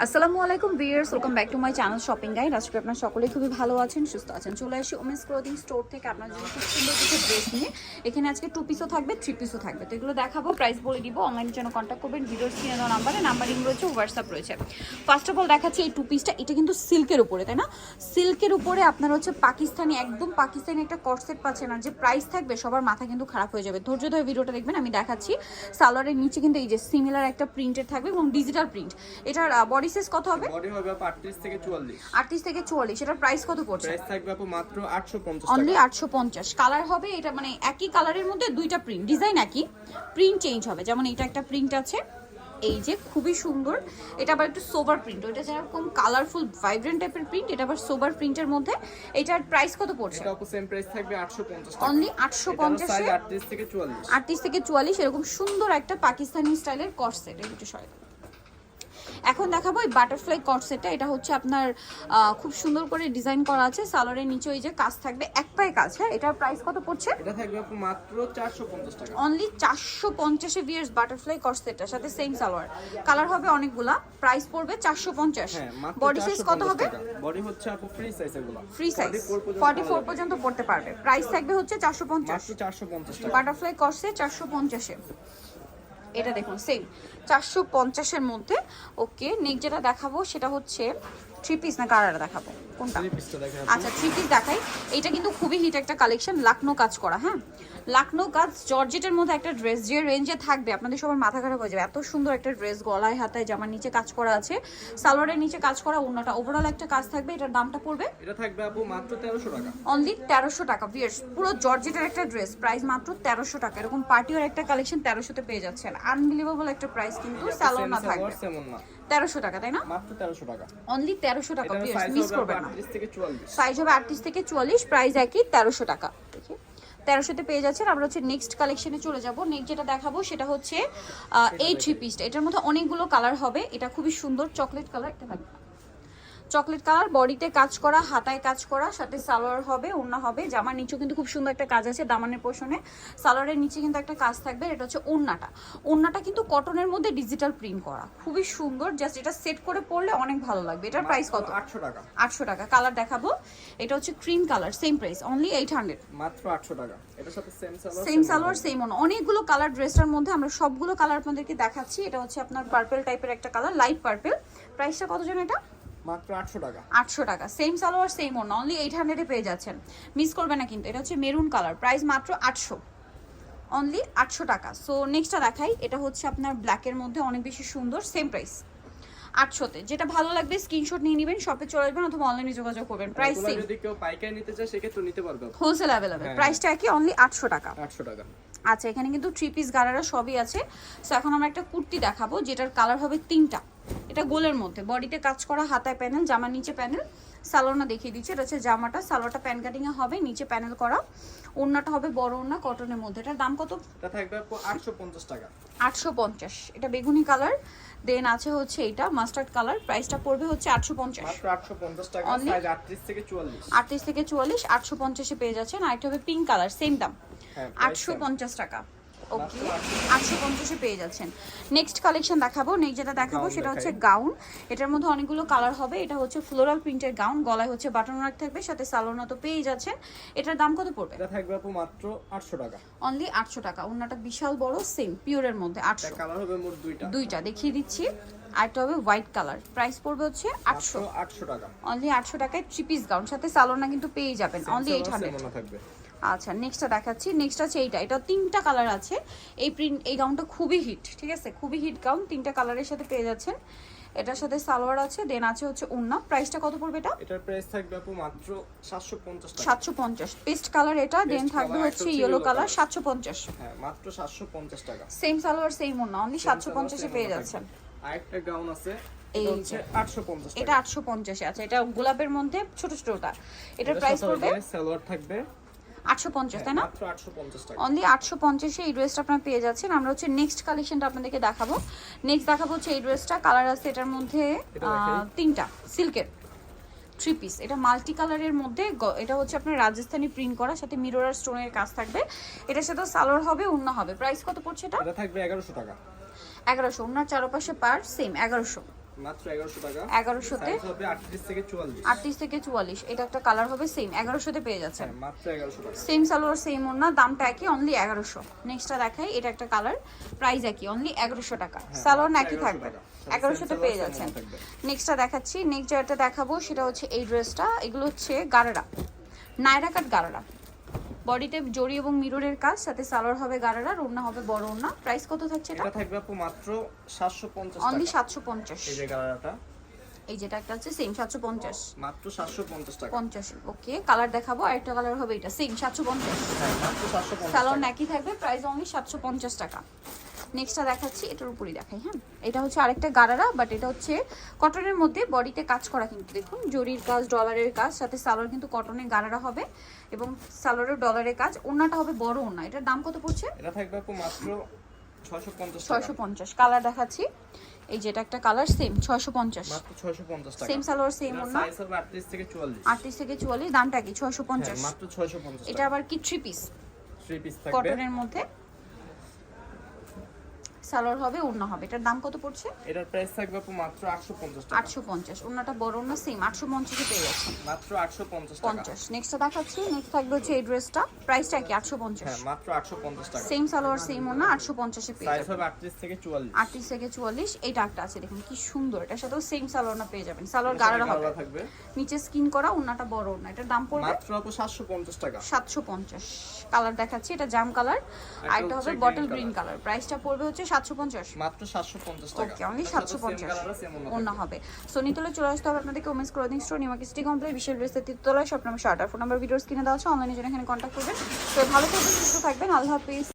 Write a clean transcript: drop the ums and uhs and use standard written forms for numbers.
আসসালামু আলাইকুম viewers, welcome back to my channel shopping guide. আজকে আপনারা সকলেই খুবই ভালো আছেন, সুস্থ আছেন। চলে আসি ওমেন্স ক্লোথিং স্টোর থেকে আপনার জন্য খুব সুন্দর কিছু ড্রেস নিয়ে। এখানে আজকে 2 পিসও থাকবে, 3 পিসও থাকবে। তো এগুলো দেখাবো, প্রাইস বলে দিব। অনলাইনের জন্য কন্ট্যাক্ট করবেন, ভিডিওর স্ক্রিনে দেওয়া নাম্বারিং রয়েছে, হোয়াটসঅ্যাপ রয়েছে। ফার্স্ট অফ অল দেখাচ্ছি এই 2 পিসটা। এটা কিন্তু সিল্কের উপরে, তাই না? সিল্কের উপরে আপনার হচ্ছে পাকিস্তানি, একদম পাকিস্তানি একটা কটসেট পাচ্ছেন। আর যে প্রাইস থাকবে সবার মাথা কিন্তু খারাপ হয়ে যাবে। ধৈর্য ধরে ভিডিওটা দেখবেন, আমি দেখাচ্ছি। সালোয়ারের নিচে কিন্তু এই যে সিমিলার একটা প্রিন্টেড থাকবে এবং ডিজিটাল প্রিন্ট। এটার বডি সাইজ কত হবে? বডি হবে 38 থেকে 44। 38 থেকে 44। এটার প্রাইস কত পড়ছে? প্রাইস থাকবে আপু মাত্র 850 টাকা। অনলি 850। কালার হবে এটা, মানে একই কালারের মধ্যে দুইটা প্রিন্ট, ডিজাইন একই, প্রিন্ট চেঞ্জ হবে। যেমন এটা একটা প্রিন্ট আছে, এই যে খুবই সুন্দর। এটা আবার একটু সোবার প্রিন্ট, ওইটা যেরকম কালারফুল ভাইব্রেন্ট টাইপের প্রিন্ট, এটা আবার সোবার প্রিন্টের মধ্যে। এটার প্রাইস কত পড়ছে? এটা আপু সেম প্রাইস থাকবে 850 টাকা। অনলি 850 সাইজ 38 থেকে 44। 38 থেকে 44 এরকম সুন্দর একটা পাকিস্তানি স্টাইলের কটসেট। এই দুটো সরি। এখন দেখাবো এই বাটারফ্লাই কটসেটটা। এটা হচ্ছে আপনার খুব সুন্দর করে ডিজাইন করা আছে। সালোয়ারের নিচে ওই যে কাজ থাকবে, এক পায়ে কাজ। হ্যাঁ, এটার প্রাইস কত পড়ছে? এটা থাকবে আপু মাত্র 450 টাকা। অনলি 450 এ ভিয়ার্স বাটারফ্লাই কটসেটটার সাথে সেম সালোয়ার। কালার হবে অনেকগুলা, প্রাইস পড়বে 450। হ্যাঁ, মাত্র বডি সাইজ কত হবে? বডি হচ্ছে আপু ফ্রি সাইজ এগুলো। ফ্রি সাইজ 44 পর্যন্ত পড়তে পারবে। প্রাইস থাকবে হচ্ছে 450। মাত্র 450 টাকা। বাটারফ্লাই কটসেট 450 এ। এটা দেখুন সেম 450 এর মধ্যে। ওকে, নেক্সট যেটা দেখাবো সেটা হচ্ছে 3 পিস না কারারা দেখাবো? কোনটা? 3 পিসটা দেখেন। আচ্ছা 3 পিস দেখাই। এটা কিন্তু খুবই হিট একটা কালেকশন, লাকনো কাজ করা। হ্যাঁ, লাকনো কাজ জর্জেটের মধ্যে একটা ড্রেস, যে রেঞ্জে থাকবে আপনাদের সবার মাথা খারাপ হয়ে যাবে। এত সুন্দর একটা ড্রেস, গলায় হাতায় জামার নিচে কাজ করা আছে, সালোয়ারের নিচে কাজ করা, ওন্নাটা ওভারঅল একটা কাজ থাকবে। এটার দামটা পড়বে? এটা থাকবে আপু মাত্র 1300 টাকা। অনলি 1300 টাকা। ভিউয়ার্স, পুরো জর্জেটের একটা ড্রেস, প্রাইস মাত্র 1300 টাকা। এরকম পার্টিওর একটা কালেকশন 1300 তে পেয়ে যাচ্ছেন। আনবিলিভেবল একটা প্রাইস, কিন্তু সালোয়ার না থাকবে। 1300 টাকা, তাই না? মাত্র 1300 টাকা। অনলি 1300 টাকা। ভিউয়ার্স, মিস করবেন না। 38 থেকে 44। সাইজ হবে 38 থেকে 44, প্রাইস একই 1300 টাকা। দেখি 1300 তে পেয়ে যাচ্ছেন। আমরা হচ্ছে নেক্সট কালেকশনে চলে যাব। নেক্সট যেটা দেখাবো সেটা হচ্ছে এই 3 পিসটা। এটার মধ্যে অনেকগুলো কালার হবে। এটা খুবই সুন্দর চকলেট কালার, এটা থাকবে চকলেট কালার, বডিতে কাজ করা, হাতায় কাজ করা, সাথে সালোয়ার হবে, ওড়না হবে। জামার নিচেও কিন্তু খুব সুন্দর একটা কাজ আছে দামানের পোর্শনে। সালোয়ারের নিচে কিন্তু একটা কাজ থাকবে। এটা হচ্ছে ওড়নাটা কিন্তু কটনের মধ্যে ডিজিটাল প্রিন্ট করা, খুবই সুন্দর। জাস্ট এটা সেট করে পরলে অনেক ভালো লাগবে। এটার প্রাইস কত? 800 টাকা। 800 টাকা। কালার দেখাবো, এটা হচ্ছে cream colour, same price only 800। মাত্র 800 টাকা। এটার সাথে সেম সালোয়ার সেম ওড়না। অনেকগুলো কালার ড্রেসটার মধ্যে, আমরা সবগুলো কালার আপনাদেরকে দেখাচ্ছি। এটা হচ্ছে আপনার পার্পল টাইপের একটা কালার, লাইট পার্পল। প্রাইসটা কত জন? এটা মাত্র 800 টাকা। 800 টাকা। সেম সালোয়ার সেম ওড়না, অনলি 800 এ পেয়ে যাচ্ছেন। মিস করবে না কিন্তু। এটা হচ্ছে মেরুন কালার, প্রাইস মাত্র 800, অনলি 800 টাকা। সো নেক্সটটা দেখাই। এটা হচ্ছে আপনার ব্ল্যাকের মধ্যে, অনেক বেশি সুন্দর, সেম প্রাইস 800 তে। যেটা ভালো লাগবে স্ক্রিনশট নিয়ে নেবেন, শপে চলে আসবেন অথবা অনলাইনে যোগাযোগ করবেন। Price same. যদি কেউ পাইকারি নিতে চায় সেক্ষেত্রে নিতে পারবে। Wholesale available. প্রাইসটা কি? অনলি 800 টাকা। 800 টাকা। আচ্ছা, এখানে কিন্তু 3 পিস গারারা সবই আছে। সো এখন আমরা একটা কুর্তি দেখাবো, যেটার কালার হবে 3টা। এটা গোলের মধ্যে, বডিতে কাজ করা, হাতায় প্যানেল, জামার নিচে প্যানেল, সালোয়ারটা দেখিয়ে দিচ্ছে। এটা হচ্ছে জামাটা, সালোয়ারটা প্যান কাটিং এ হবে, নিচে প্যানেল করা। ওড়নাটা হবে বড় ওড়না, কটনের মধ্যে। এটার দাম কত? এটা থাকবে 850 টাকা। 850। এটা বেগুনি কালার, দেন আছে হচ্ছে এটা মাস্টার্ড কালার। প্রাইসটা পড়বে হচ্ছে 850। মাত্র 850 টাকা। সাইজ 38 থেকে 44। 38 থেকে 44, 850 এ পেয়ে যাচ্ছেন। আর এটা হবে পিঙ্ক কালার, সেম দাম, হ্যাঁ 850 টাকা। ওকে, 850 এ পেয়ে যাচ্ছেন। নেক্সট কালেকশন দেখাবো। নেক্সট যেটা দেখাবো সেটা হচ্ছে গাউন। এটার মধ্যে অনেকগুলো কালার হবে। এটা হচ্ছে ফ্লোরাল প্রিন্টের গাউন, গলায় হচ্ছে বাটন ওয়ার্ক থাকবে, সাথে সালোয়ার তো পেয়ে যাচ্ছেন। এটার দাম কত পড়বে? এটা থাকবে আপু মাত্র 800 টাকা। অনলি 800 টাকা। ওড়নাটা বিশাল বড়, সেম পিওরের মধ্যে 800। কালার হবে মোট দুইটা দেখিয়ে দিচ্ছি। আর এটা হবে হোয়াইট কালার। প্রাইস পড়বে হচ্ছে 800 টাকা। অনলি 800 টাকায় 3 পিস গাউন, সাথে সালোয়ার কিন্তু পেয়ে যাবেন। অনলি 800 থাকবে। আচ্ছা, নেক্সটটা দেখাচ্ছি। নেক্সট আছে এইটা। এটা 3টা কালার আছে। এই গাউনটা খুবই হিট, ঠিক আছে? খুবই হিট গাউন, 3টা কালারের সাথে পেয়ে যাচ্ছেন। এটার সাথে সালোয়ার আছে, দেন আছে হচ্ছে ওড়না। প্রাইসটা কত পড়বে এটা? এটার প্রাইস থাকবে আপু মাত্র 750 টাকা। 750। পেস্ট কালার এটা, দেন থাকবে হচ্ছে ইয়েলো কালার, 750। হ্যাঁ, মাত্র 750 টাকা। সেম সালোয়ার সেম ওড়না, অনলি 750 এ পেয়ে যাচ্ছেন। আরেকটা গাউন আছে, এই এটা হচ্ছে 850 টাকা। এটা 850 এ আছে। এটা গোলাপের মধ্যে ছোট ছোটটা। এটার প্রাইস পড়বে সালোয়ার থাকবে 850, তাই না? মাত্র 850 টাকা। অনলি 850 এ এই ড্রেসটা আপনারা পেয়ে যাচ্ছেন। আমরা হচ্ছে নেক্সট কালেকশনটা আপনাদেরকে দেখাবো। নেক্সট দেখাবো হচ্ছে এই ড্রেসটা। কালার আছে এটার মধ্যে 3টা, সিল্কের 3 পিস। এটা মাল্টি কালারের মধ্যে, এটা হচ্ছে আপনার রাজস্থানি প্রিন্ট করা, সাথে মিরর আর স্টোনের কাজ থাকবে। এটার সাথে সালোয়ার হবে, ওড়না হবে। প্রাইস কত পড়ছে এটা? এটা থাকবে 1100 টাকা। 1100। ওড়নার চারপাশে পার সেম 1100। মাত্র 1100 টাকা। 1100 তে সাইজ হবে 38 থেকে 44। 38 থেকে 44। এটা একটা কালার হবে সেম 1100 তে পেয়ে যাচ্ছেন। হ্যাঁ, মাত্র 1100 টাকা। সেম সালোয়ার সেম ওড়না, দামটা একই, অনলি 1100। নেক্সটটা দেখাই, এটা একটা কালার, প্রাইস একই, অনলি 1100 টাকা। সালোয়ার নাকি থাকবে 1100 তে পেয়ে যাচ্ছেন। নেক্সটটা দেখাচ্ছি, নেক্সট যেটা দেখাবো সেটা হচ্ছে এই ড্রেসটা। এগুলো হচ্ছে গারারা, নায়রা কাট গারারা, বডিতে জরি এবং মিররের কাজ, সাথে সালোয়ার হবে গারারা, ওড়না হবে বড় ওড়না। প্রাইস কত থাকছে এটা? এটা থাকবে আপু মাত্র 750 অনলি টাকা। 750। এই যে গাড়াটা এই যেটা একটা আছে সেম 750। মাত্র 750 টাকা। 50। ওকে, কালার দেখাবো, আরেকটা কালার হবে এটা সেম 750। হ্যাঁ, মাত্র 750 সালোয়ার টাকা। নাকি থাকবে, প্রাইস অনলি 750 টাকা। নেক্সটটা দেখাচ্ছি, এটার উপরই দেখাই। হ্যাঁ, এটা হচ্ছে আরেকটা গারারা, বাট এটা হচ্ছে কটনের মধ্যে, বডিতে কাজ করা, কিন্তু দেখুন জরির কাজ, ডলারের কাজ, সাথে সালোয়ার কিন্তু কটনের গারারা হবে এবং সালোয়ারের ডলারের কাজ। ওড়নাটা হবে বড় ওড়না। এটার দাম কত পড়ছে? এটা থাকবে আপু মাত্র 650 টাকা। 650। কালার দেখাচ্ছি, এই যেটা একটা কালার সেম 650। মাত্র 650 টাকা। সেম সালোয়ার সেম এটা ওড়না, সাইজ হবে 38 থেকে 44। 38 থেকে 44। দামটা কি? হ্যাঁ, 650। মাত্র 650 এটা টাকা। আবার কি 3 পিস 3 পিস থাকবে। কটনের মধ্যে, সালোয়ার হবে, ওড়না হবে। এটার দাম কত পড়ছে? এটার প্রাইস থাকবে আপু মাত্র 850 টাকা। 850। ওড়নাটা বড় ওড়না সেম 850 এ পেয়ে যাচ্ছেন। মাত্র 850 টাকা। 50। নেক্সটটা দেখাচ্ছি, নেক্সট থাকবে হচ্ছে এই ড্রেসটা, প্রাইসটা কি? 850। হ্যাঁ, মাত্র 850 টাকা। সেম সালোয়ার সেম ওড়না, 850 এ পেয়ে সাইজ যাবেন। হবে 38 থেকে 44। 38 থেকে 44। এইটা একটা আছে দেখুন কি সুন্দর, এটার সাথেও সেম সালোয়ার না পেয়ে যাবেন। সালোয়ার গাঢ় হবে, গাড়া থাকবে। নিচে স্কিন করা, ওড়নাটা বড় ওড়না। এটার দাম পড়বে মাত্র আপু 750 টাকা। 750। কালার দেখাচ্ছি, এটা জাম কালার, আর এটা হবে হচ্ছে বটল green গ্রিন কালার। প্রাইসটা পড়বে হচ্ছে 750। মাত্র 750 টাকা। ওকে, অনলি এটার সাথে 750 same colour আছে, এমন না অন্য হবে। সো নিতলে চলে আসতে হবে আপনাদেরকে women's clothing store, New Market City Complex, বিশাল ড্রেসের তৃতীয়তলায়, shop number 8। Phone number videos কিনে দেওয়া আছে, অনলাইনে জন্য এখানে কন্ট্যাক্ট করবেন। তো ভালো থাকবেন, সুস্থ থাকবেন, আল্লাহ হাফিজ।